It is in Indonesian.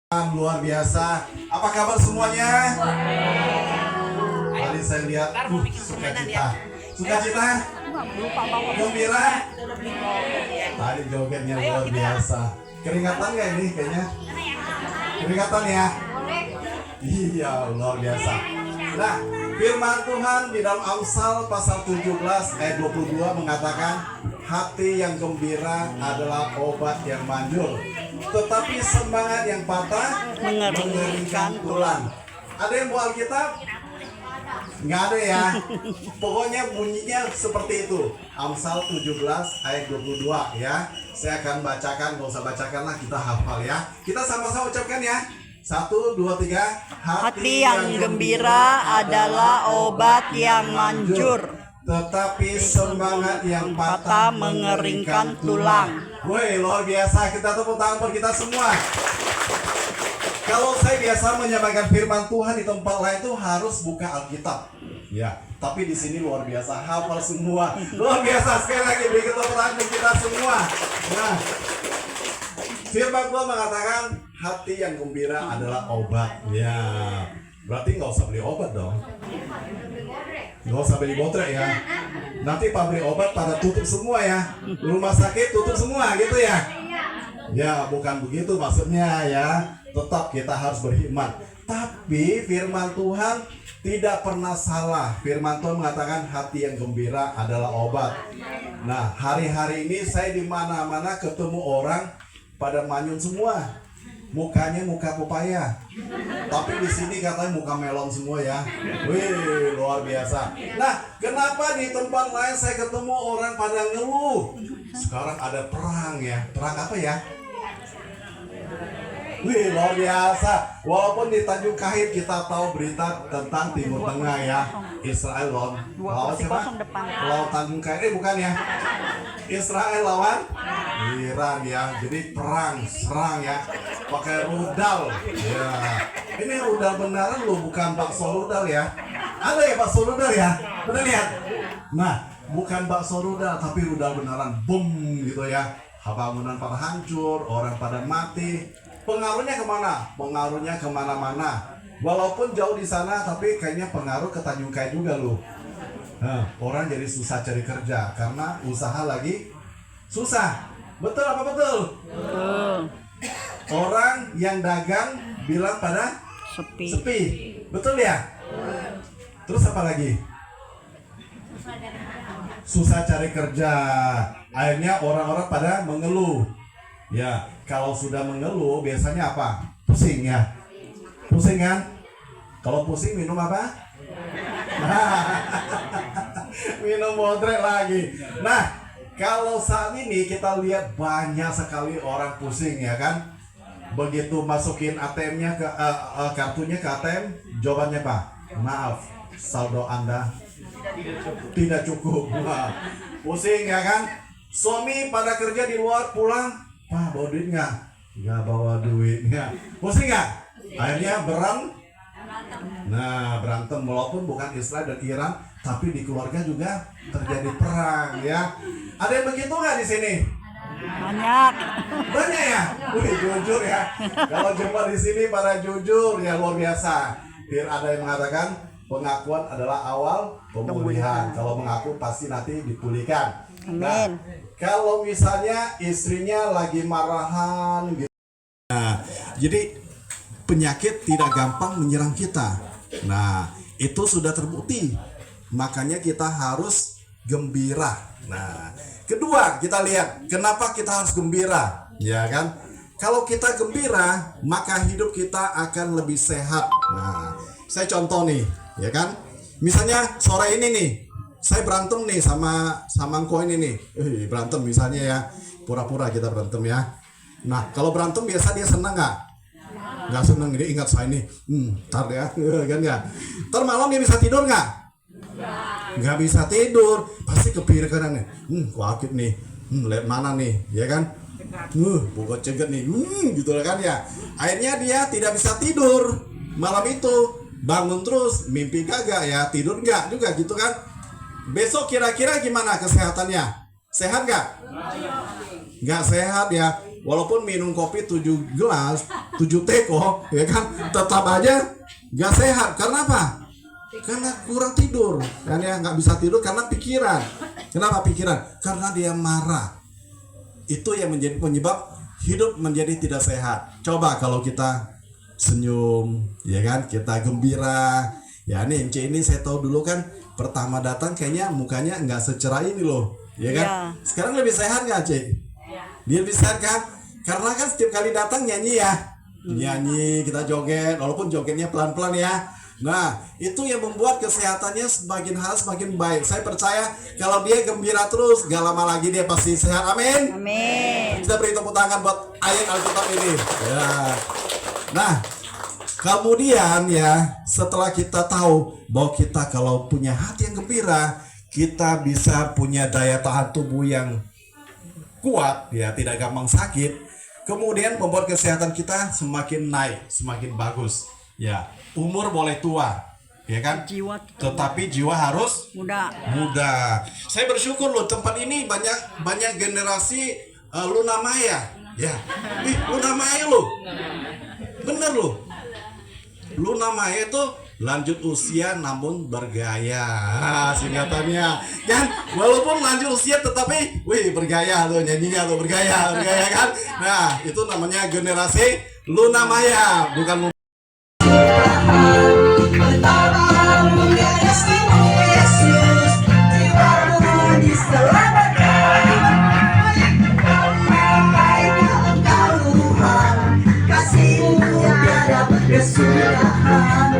Luar biasa. Apa kabar semuanya? Tadi saya lihat sukacita. Sukacita? Gembira? Tadi jogetnya luar biasa. Keringatan nggak ini kayaknya? Keringatan ya? Iya, luar biasa. Nah, firman Tuhan di dalam Amsal pasal 17 ayat 22 mengatakan, hati yang gembira adalah obat yang manjur, tetapi semangat yang patah mengeringkan tulang. Ada yang bawa Alkitab? Nggak ada ya. Pokoknya bunyinya seperti itu. Amsal 17 ayat 22 ya. Saya akan bacakan, nggak usah bacakan lah, kita hafal ya. Kita sama-sama ucapkan ya. 1, 2, 3. Hati yang gembira adalah obat yang manjur, tetapi semangat yang patah mengeringkan tulang. Woi, luar biasa. Kita tepuk tangan buat kita semua. Kalau saya biasa menyampaikan firman Tuhan di tempat lain itu harus buka Alkitab. Ya, tapi di sini luar biasa, hafal semua. Luar biasa, sekali lagi beri tepuk tangan untuk kita semua. Nah, firman Tuhan mengatakan hati yang gembira adalah obat. Ya, berarti nggak usah beli obat dong. Nggak usah beli botrek ya. Nanti pabrik obat pada tutup semua ya. Rumah sakit tutup semua gitu ya. Ya, bukan begitu maksudnya ya. Tetap kita harus beriman. Tapi firman Tuhan tidak pernah salah. Firman Tuhan mengatakan hati yang gembira adalah obat. Nah, hari-hari ini saya di mana-mana ketemu orang pada manyun semua. Mukanya muka pepaya, tapi di sini katanya muka melon semua ya. Wih, luar biasa. Nah, kenapa di tempat lain saya ketemu orang pada ngeluh? Sekarang ada perang ya. Perang apa ya? Wih, luar biasa. Walaupun di Tanjung Kahit kita tahu berita tentang Timur Tengah ya. Israel lawan siapa? Lawan Tanjung Kahit, bukan ya? Israel lawan Iran ya. Jadi perang, serang ya. Pakai rudal. Ya. Ini rudal beneran loh, bukan bakso rudal ya. Ada ya bakso rudal ya? Pernah lihat? Nah, bukan bakso rudal tapi rudal beneran. Boom gitu ya. Bangunan pada hancur, orang pada mati. Pengaruhnya kemana? Pengaruhnya kemana-mana. Walaupun jauh di sana, tapi kayaknya pengaruh ke Tanjung Kahit juga loh. Nah, orang jadi susah cari kerja karena usaha lagi susah. Betul apa betul? Betul. Orang yang dagang bilang pada sepi. Betul ya? Terus apa lagi? Susah cari kerja. Akhirnya orang-orang pada mengeluh. Ya, kalau sudah mengeluh biasanya apa? Pusing ya. Pusing kan? Kalau pusing minum apa? Nah, minum botrek lagi. Nah, kalau saat ini kita lihat banyak sekali orang pusing ya kan? Begitu masukin ATM-nya ke kartunya ke ATM, jawabannya apa? Maaf, saldo Anda tidak cukup. Nah, pusing ya kan? Suami pada kerja di luar pulang, Pak bawa duit nggak? Nggak bawa duitnya. Pusing nggak? Akhirnya berantem walaupun bukan Israel dan Iran, tapi di keluarga juga terjadi perang ya. Ada yang begitu nggak di sini? Banyak. Banyak ya? Wih, jujur ya. Kalau jumpa di sini pada jujur ya luar biasa. Biar ada yang mengatakan pengakuan adalah awal pemulihan. Kalau mengaku pasti nanti dipulihkan. Nah, kalau misalnya istrinya lagi marahan gitu. Nah, jadi penyakit tidak gampang menyerang kita. Nah, itu sudah terbukti. Makanya kita harus gembira. Nah, kedua kita lihat kenapa kita harus gembira, ya kan? Kalau kita gembira, maka hidup kita akan lebih sehat. Nah, saya contoh nih, ya kan? Misalnya sore ini nih, saya berantem nih sama engkau ini nih. Berantem misalnya ya, pura-pura kita berantem ya. Nah, kalau berantem biasa dia senang nggak? Nggak senang, dia ingat saya ini. Ntar ya, kan ya. Ntar malam dia bisa tidur nggak? Nggak bisa tidur. Pasti kepikiran nih. Wakit nih. Lihat mana nih, ya kan? Pokok cegat nih. Gitu kan ya. Akhirnya dia tidak bisa tidur malam itu. Bangun terus, mimpi gagak ya, tidur nggak juga gitu kan? Besok kira-kira gimana kesehatannya? Sehat nggak? Nggak sehat ya. walaupun minum kopi 7 gelas, 7 teko, ya kan, tetap aja nggak sehat. Karena apa? Karena kurang tidur, kan ya, nggak bisa tidur karena pikiran. Kenapa pikiran? Karena dia marah. Itu yang menjadi penyebab hidup menjadi tidak sehat. Coba kalau kita senyum, ya kan, kita gembira. Ya nih, Ence ini saya tahu dulu kan pertama datang kayaknya mukanya nggak secerah ini loh, ya kan? Ya. Sekarang lebih sehat nggak, Cek? Dia lebih sehat kan? Karena kan setiap kali datang nyanyi ya, nyanyi, kita joget, walaupun jogetnya pelan-pelan ya. Nah, itu yang membuat kesehatannya semakin hari semakin baik. Saya percaya kalau dia gembira terus, gak lama lagi dia pasti sehat. Amin. Amin. Kita beri tepuk tangan buat ayat Alkitab ini. Ya. Nah, kemudian ya, setelah kita tahu bahwa kita kalau punya hati yang gembira, kita bisa punya daya tahan tubuh yang kuat, ya, tidak gampang sakit. Kemudian membuat kesehatan kita semakin naik, semakin bagus. Ya, umur boleh tua, ya kan? Jiwa Tetapi jiwa harus muda. muda. Saya bersyukur loh, tempat ini banyak generasi Luna Maya. Ya, Luna Maya loh, bener loh. Luna Maya itu lanjut usia namun bergaya, singkatannya kan. Walaupun lanjut usia tetapi, bergaya tuh nyanyinya tuh, bergaya kan. Nah, itu namanya generasi Luna Maya, bukan Betapa mulia kasih-Mu Yesus, jiwaku diselamatkan. Baiknya Engkau Tuhan, kasih-Mu tiada berkesudahan.